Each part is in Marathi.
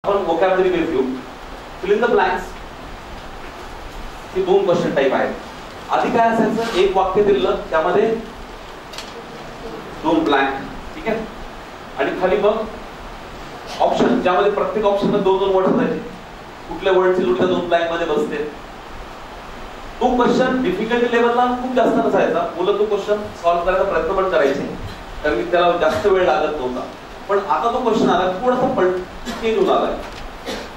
आपण vocabulary बेस घेऊ. fill in the blanks. He 2 question type आहेत. आधी काय असायचं, एक वाक्य दिलं त्यामध्ये 2 ब्लँक, ठीक आहे, आणि खाली बघ ऑप्शन, ज्यामध्ये प्रत्येक ऑप्शनला 2-2 वर्ड असायचे. कुठल्या वर्डची जोडी त्या 2 ब्लँक मध्ये बसते. तो क्वेश्चन डिफिकल्टी लेवलला खूप जास्त नसायचा. मुलं तो क्वेश्चन सॉल्व्ह करायचा प्रयत्न पण करायचे, कारण की त्याला जास्त वेळ लागत नव्हता. पण आता तो क्वेश्चन आला थोडासा चेंज होऊन आलाय.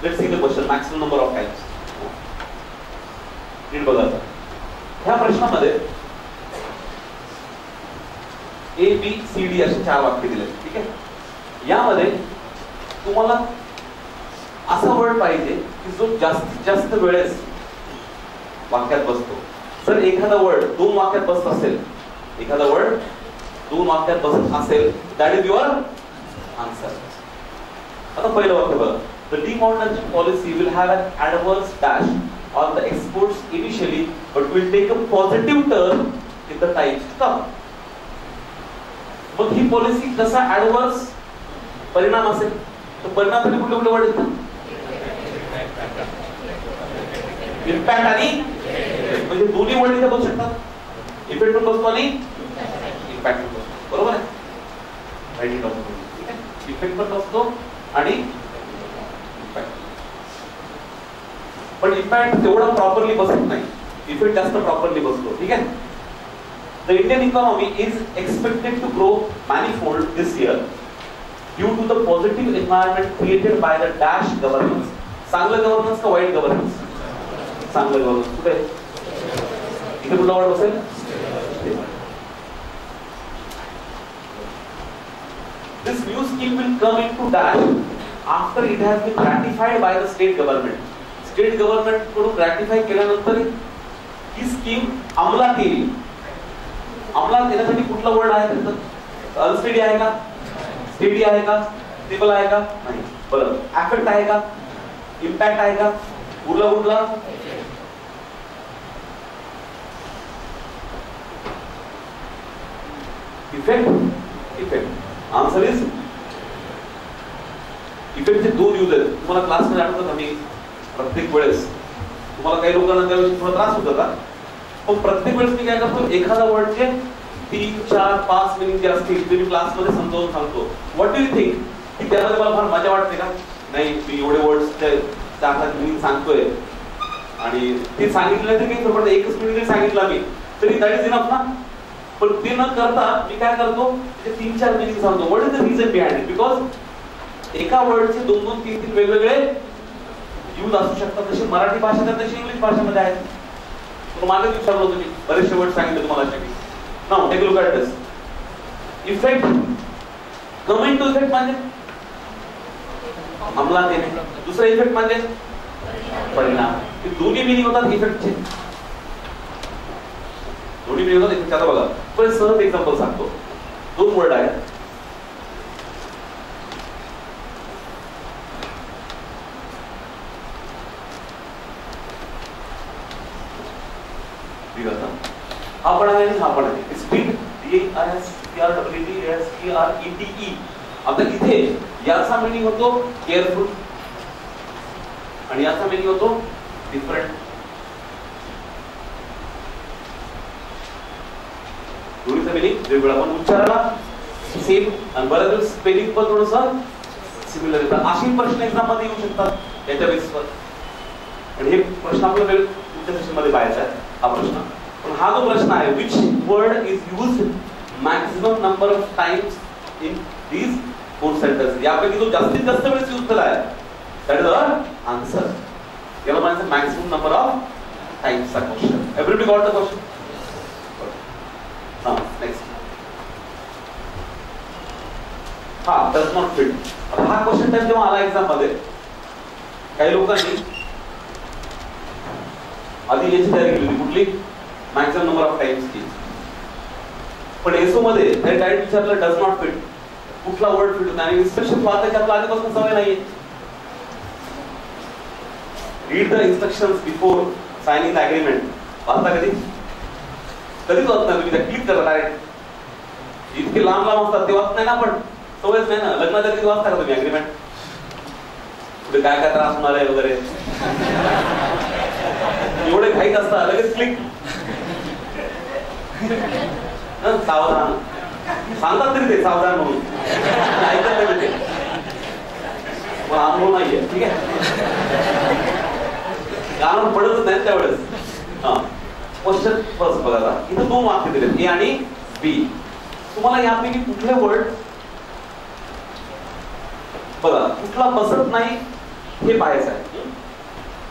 Let's see the question, maximum number of times. नीट बघा. ह्या प्रश्नामध्ये ABCD असे 4 वाक्य दिले, ठीक आहे. यामध्ये तुम्हाला असा वर्ड पाहिजे की जो जास्तीत जास्त वेळेस वाक्यात बसतो. जर एखादा वर्ड 2 वाक्यात बसत असेल, एखादा वर्ड 2 वाक्यात बसत असेल, दॅट इज युअर आन्सर. आता पहिलं वाक्य बघा. The demonetisation policy will have N adverse dash on the exports initially but will take a positive turn in the times to come. मग ही पॉलिसी कसा ॲडव्हर्स परिणाम असेल, तर परिणामासाठी कुठले कुठले वर्ड येतात? इम्पॅक्ट आणि म्हणजे दोन्ही वर्ड इथे बसू शकतात. इफेक्ट पण बसतो आणि इम्पॅक्ट पण बसतो, बरोबर आहे. राईट इट ऑल्सो, ठीक आहे. इफेक्ट पण बसतो आणि इम्पॅक्ट, पण इम्पॅक्ट तेवढा प्रॉपरली बसत नाही, इफेक्ट जास्त प्रॉपरली बसतो, ठीक आहे. The Indian economy is expected to grow manifold this year due to the positive environment created by the dash governance. चांगलं गव्हर्नन्स का वाईट गव्हर्नन्स? चांगलं गव्हर्नन्स. कुठे इथे कुठला वर्ड बसेल? This new scheme will come into dash after it has been ratified by the state government. State government कडून रॅटिफाय केल्यानंतर ही स्कीम अंमलात येईल. अंमलात येण्यासाठी कुठला वर्ड आहे त्याचं? अनस्टेडी आहे का? स्टेडी आहे का? स्टेबल आहे का? नाही. बरं, अफेक्ट आहे का? इम्पॅक्ट आहे का? कुठला इफेक्ट. आन्सर इज इफेक्टचे 2 यूज आहेत. तुम्हाला क्लासमध्ये आठवतं का, मी प्रत्येक वेळेस तुम्हाला काही लोकांना त्यावेळेस थोडा त्रास होत होता, पण प्रत्येक वेळेस मी काय करतो, एखादा वर्डचे 3, 4, 5 मिनिंग जे असतील ते मी क्लासमध्ये समजावून सांगतो. व्हॉट डू यू थिंक की त्यामध्ये मला फार मजा वाटते का? नाही, मी एवढे वर्ड्सचे 4-5 मिनिंग सांगतोय आणि ते सांगितलं तरी काही फरक, एकच मिनिट सांगितलं मी तरी दॅट इज इनफ ना. पण ते न करता मी काय करतो, 3-4 मिनिंग सांगतो. What is the reason behind it? Because एका वर्डचे 2-2, 3-3 वेगवेगळे यूज असू शकतात. जशी मराठी भाषेत आहे तशी इंग्लिश भाषेमध्ये आहेत. तुम्हाला मागे विचारलं होतं मी, बरेचसे वर्ड सांगितले तुम्हाला. Now take a look at this. Effect, coming to effect म्हणजे अंमलात येणे. दुसरा इफेक्ट म्हणजे परिणाम. हे दोन्ही मिनिंग होतात इफेक्टचे, दोन्ही मिनिंग होतात इफेक्ट. आता बघा, पण सहज एक्झाम्पल सांगतो. 2 वर्ड आहेत. हा पण आहे आणि हा पण आहे. Speed, DISPREDSPRETE. आता इथे याचा मीनिंग होतो केअरफुल आणि याचा मीनिंग होतो डिफरंट. दोन्हीचा मीनिंग वेगवेगळा, पण उच्चाराला सेम आणि बऱ्याच स्पेलिंग पण थोडंसं सिमिलर येतात. अशी प्रश्न एक्झाम मध्ये येऊ शकतात याच्या बेसिसवर. आणि हे प्रश्न आपल्याला तुमच्या सेशन मध्ये पाहायचा आहे हा प्रश्न. पण हा जो प्रश्न आहे, which word is used maximum number of times in these 4 sentence, यापैकी जो जास्तीत जास्त वेळेस यूज केला आहे दॅट इज अवर आन्सर. याला म्हणायचं मॅक्सिमम नंबर ऑफ टाइम्स चा question. Everybody got the question? हा, नेक्स्ट. हा, डज नॉट फिट. हा क्वेश्चन टाइप जेव्हा आला एक्झाम मध्ये, काही लोकांनी आधी याची तयारी केली होती, कुठली? मॅक्सिमम नंबर ऑफ टाइम्स ची. पण एसओ मध्ये डायरेक्ट विचारलं डज नॉट फिट, कुठला वर्ड फिट होता आणि इन्स्ट्रक्शन वाचायची आपल्याला आधीपासून सवय नाहीये. Read the instructions before signing the agreement. वाचता कधीच वाचत नाही तुम्ही, क्लिक करा डायरेक्ट. इतके लांब असतात ते वाचत नाही ना, पण सवयच नाही ना. लग्नाच्या कधी वाचता का तुम्ही अग्रीमेंट? काय काय त्रास होणार आहे वगैरे, एवढे घाईत असतात लगेच क्लिक. सावधान सांगतात तरी ते सावधान म्हणून, ऐकत तरी ते पण अनुभव नाहीये. ठीक आहे, गाणं पडतच नाही त्यावेळेस. हा, क्वेश्चन फर्स्ट बघा. इथं 2 वाक्य दिलेत, ए आणि बी. तुम्हाला यापैकी कुठले वर्ड बघा कुठला बसत नाही हे पाहायचं आहे.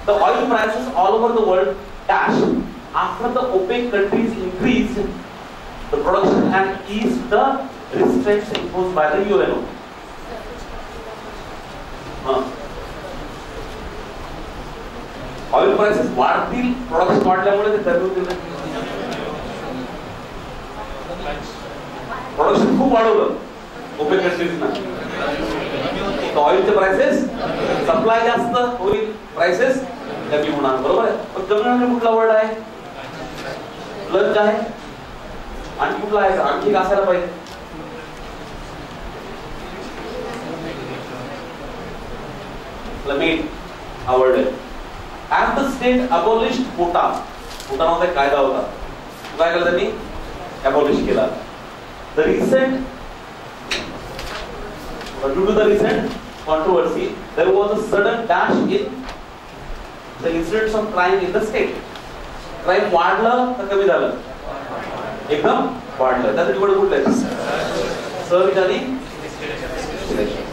The oil prices all over the world dash after the OPEC countries increase the production and ease the restrictions imposed by the UNO. Oil prices वाढतील, प्रोडक्शन वाढल्यामुळे ते कमी होतील. प्रोडक्शन खूप वाढवलं ओपेक कंट्रीजना, ऑइलचे प्राइसेस, सप्लाय जास्त होईल, प्राइसेस कमी होणार. बरोबर आहे. पण कमी होण्याचा कुठला वर्ड आहे? लंच आहे. आणखी कुठला आहे? आणखी असायला पाहिजे. प्लमेट हा वर्ड आहे. As the state abolished quota, quota नावाचा एक कायदा होता, काय केलं त्यांनी? अबॉलिश केला. The recent due to the recent controversy there was a sudden dash in the incidents of crime in the state. Crime वाढलं का कमी झालं? एकदम वाढलं. त्यासाठी वर्ड कुठला आहे? सर्च आणि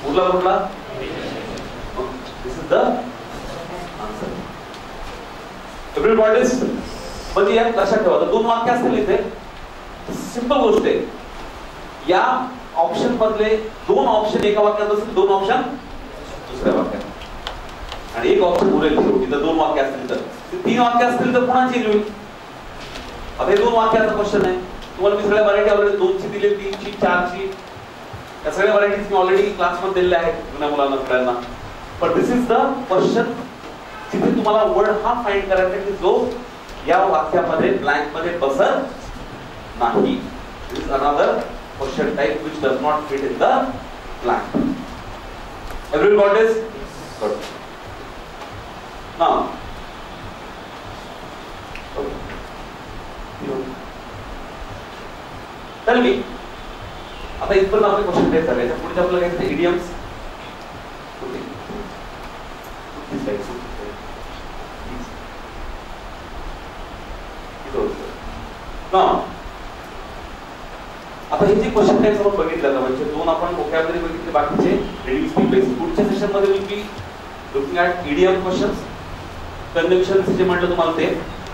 कुठला कुठला? This is the answer. Everybody is म्हणजे या लक्षात ठेवा. 2 वाक्य असतील इथे, सिंपल गोष्ट आहे. या ऑप्शन मधले 2 ऑप्शन एका वाक्यात असतील, 2 ऑप्शन दुसऱ्या वाक्यात, आणि एक ऑप्शन उरेल शेवटी. तर 2 वाक्य असतील तर 3 वाक्य असतील तर पुन्हा चेंज होईल. आता हे 2 वाक्याचा क्वेश्चन आहे. तुम्हाला मी सगळ्या व्हरायटी ऑलरेडी 2 ची दिली, 3 ची, 4 ची, या सगळ्या व्हरायटीज मी ऑलरेडी क्लासमध्ये दिलेल्या आहेत जुन्या मुलांना सगळ्यांना. पण दिस इज द क्वेश्चन जिथे तुम्हाला वर्ड हा फाइंड करायचा आहे की जो या वाक्यामध्ये ब्लँक मध्ये बसत नाही. This is another question type which does not fit in the blank. Everyone got this? Good. Now, tell me. आता इथपर्यंत आपले क्वेश्चन टाइप झाले. पुढे आपल्याला काय इडियम्स आता हे जे क्वेश्चन टाइप्स आपण बघितलं ना, म्हणजे 2 आपण वोकॅब्युलरी बघितले, बाकीचे रिड्यूस की बेसिक. पुढच्या सेशन मध्ये will be looking at idiom questions, conventions जे म्हटलं तुम्हाला ते,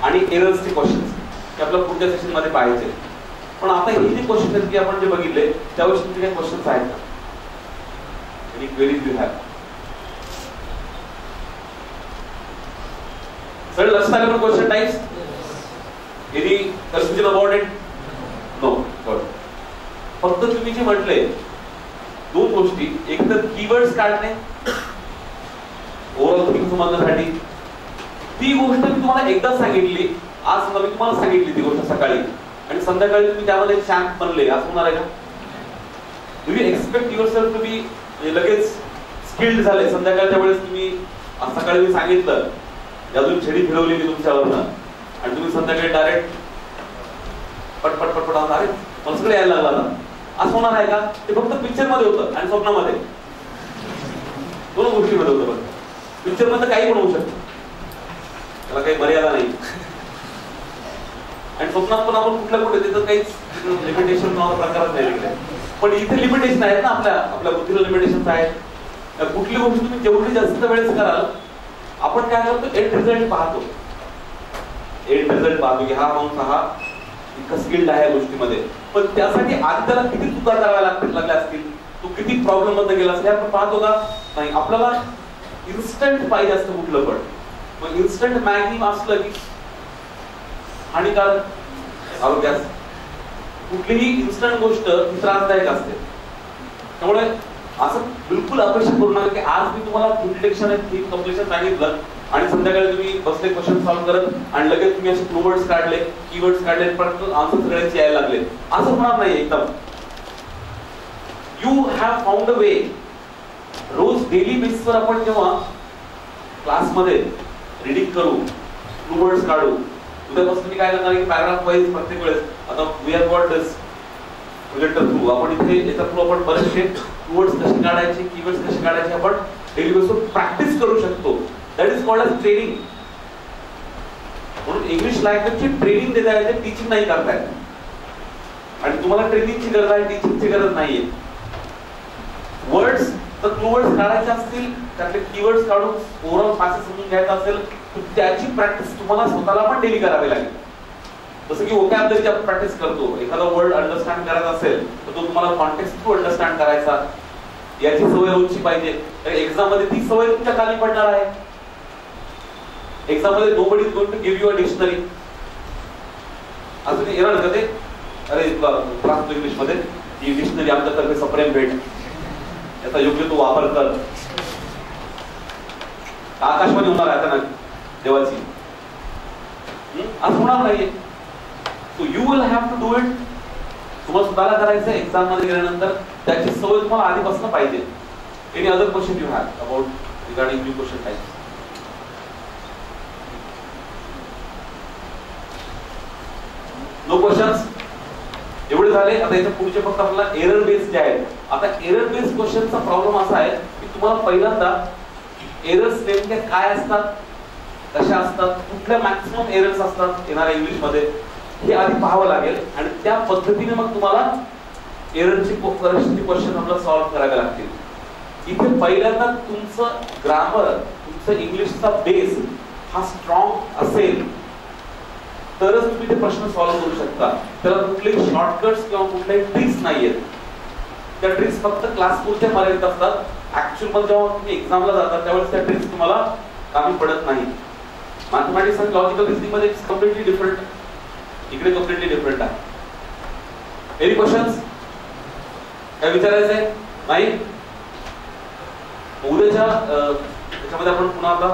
आणि एरर्सचे क्वेश्चन्स हे आपल्याला पुढच्या सेशन मध्ये पाहायचे. पण आता हे जे क्वेश्चन आहेत की आपण जे बघितले त्यावर तुमचे काही क्वेश्चन्स आहेत का? Any queries you have? Sir लक्षात आलं question types? Any confusion about it? No. Good. फक्त तुम्ही जे म्हटले 2 गोष्टी, एक तर कीवर्ड्स काढणे ओव्हरऑल थिंग समजण्यासाठी. ती गोष्ट मी तुम्हाला एकदा सांगितली, आज समजा मी तुम्हाला सांगितली ती गोष्ट सकाळी, आणि संध्याकाळी तुम्ही त्यामध्ये शांत बनले, असं होणार आहे का? Do you expect yourself to be लगेच स्किल्ड झाले संध्याकाळच्या वेळेस? तुम्ही सकाळी मी सांगितलं, अजून छडी फिरवली मी तुमच्यावरनं, आणि तुम्ही संध्याकाळी डायरेक्ट पटपट पटपट आता अरे मला सगळं यायला लागला ना, असं होणार आहे का? ते फक्त पिक्चर मध्ये होतं आणि स्वप्नामध्ये, 2 गोष्टीमध्ये होतं. पण पिक्चर मध्ये काही पण होऊ शकतं, त्याला काही मर्यादा नाही. आणि स्वप्नात पण आपण कुठल्या कुठे त्याचं काहीच लिमिटेशन प्रकारच नाही. पण इथे लिमिटेशन आहेत ना, आपल्या बुद्धीला लिमिटेशन आहेत. कुठली गोष्ट तुम्ही जेवढी जास्त वेळेस कराल, आपण काय करतो, एंड रिझल्ट पाहतो. एंड रिझल्ट पाहतो की हा माणूस हा इतका स्किल्ड आहे गोष्टीमध्ये. पण त्यासाठी आधी त्याला किती चुका कराव्या लागल्या असतील, तो किती प्रॉब्लेम मध्ये गेला असेल, आपण पाहतो का? नाही. आपल्याला इन्स्टंट पाहिजे असतं कुठलं पण. मग इन्स्टंट मॅगी असलं की हानिकारक आरोग्यास. कुठलीही इन्स्टंट गोष्ट त्रासदायक असते. त्यामुळे असं बिलकुल अपेक्षा करू नका की आज मी तुम्हाला इंट्रोडक्शन आणि थीम कंप्लीशन सांगितलं आणि संध्याकाळी तुम्ही बसले क्वेश्चन सॉल्व्ह करत आणि लगेच तुम्ही असे क्लूवर्ड्स काढले, कीवर्ड्स काढले, पण आन्सर सगळ्यांचे यायला लागले, असं होणार नाही एकदम. You have found a way. रोज डेली बेसिसवर आपण जेव्हा क्लासमध्ये रिडिंग करू, क्लू वर्ड्स काढू. उद्यापासून मी काय करणार की पॅराग्राफ वाईज प्रत्येक वेळेस आता we have got this projector through आपण इथे याचा थ्रू आपण बरेचसे क्लू वर्ड्स कसे काढायचे, कीवर्ड्स कसे काढायचे आपण डेली बेसिसवर प्रॅक्टिस करू शकतो. That is called age training. म्हणून इंग्लिश लँग्वेजची ट्रेनिंग देता येते, टीचिंग नाही करताय. आणि तुम्हाला ट्रेनिंगची गरज आहे, टीचिंगची गरज नाहीये. वर्ड्स तर क्लू वर्ड्स काढायचे असतील, त्यातले कीवर्ड्स काढून ओव्हरऑल मॅसेज समजून घ्यायचा असेल तर त्याची प्रॅक्टिस तुम्हाला स्वतःला पण डेली करावी लागेल. जसं की वोकॅब्युलरीची आपण प्रॅक्टिस करतो, एखादा वर्ड अंडरस्टँड करायचा असेल तर तो तुम्हाला कॉन्टेक्स्ट थ्रू अंडरस्टँड करायचा, याची सवय रोजची पाहिजे. एक्झाम मध्ये ती सवय तुमच्या खाली पडणार आहे. एक्झाम मध्ये nobody is going to give you a dictionary. असं येणार का ते, अरे क्लास इंग्लिश मध्ये ही डिक्शनरी आमच्यातर्फे सप्रेम भेट, याचा योग्य तो वापर कर. आकाशवाणी होणार आहे आता ना देवाची, असं होणार नाहीये. So you will have to do it. तुम्हाला स्वतःला करायचं एक्झाम मध्ये गेल्यानंतर, त्याची सवय तुम्हाला आधीपासून पाहिजे. Any other question you have about regarding new question types? No questions? एवढे झाले. आता याच्या पुढचे फक्त आपल्याला एरर बेस्ड जे आहेत. आता एरर बेस्ड क्वेश्चनचा प्रॉब्लेम असा आहे की तुम्हाला पहिल्यांदा एरर्स नेमके काय असतात, कशा असतात, कुठल्या मॅक्सिमम एरर्स असतात येणाऱ्या इंग्लिश मध्ये हे आधी पाहावं लागेल. आणि त्या पद्धतीने मग तुम्हाला एररची क्वेश्चन आपल्याला सॉल्व्ह करावे लागतील. इथे पहिल्यांदा तुमचं ग्रामर, तुमचं इंग्लिशचा बेस हा स्ट्रॉंग असेल तरच तुम्ही ते प्रश्न सॉल्व्ह करू शकता. त्याला कुठलेही शॉर्टकट्स किंवा कुठल्याही ट्रिक्स नाहीयेत. त्या ट्रिक्स फक्त क्लास पुरत्या मर्यादित असतात. ऍक्च्युअल मध्ये जेव्हा तुम्ही एक्झामला जाता त्यावेळेस त्या ट्रिक्स तुम्हाला कामी पडत नाही. मॅथमॅटिक्स आणि लॉजिकल रिझनिंग मध्ये इट्स कम्प्लिटली डिफरंट, इकडे कम्प्लिटली डिफरंट आहे. Any questions? काय विचारायचंय? नाही? उद्याच्या त्याच्यामध्ये आपण पुन्हा आता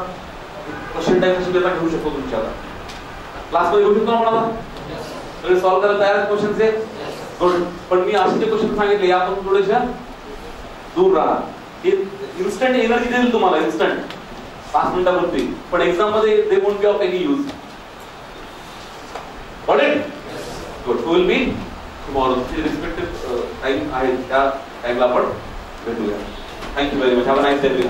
क्वेश्चन टाइप कशी घेऊ शकतो तुमच्या क्लासमध्ये घेऊ शकतो ना आपण आता? सगळे सॉल्व्ह करायला तयार क्वेश्चन आहे? गुड. पण मी असे जे क्वेश्चन सांगितले यापासून थोडेशा दूर राहा. हे इन्स्टंट एनर्जी देईल तुम्हाला, इन्स्टंट 5 मिनिटापूर्वी, पण एक्झाम मध्ये they won't be of any use. Got it? Good. Will be tomorrow. Respective time आहे त्या टाइमला आपण भेटूया. Thank you very much. Have a nice day.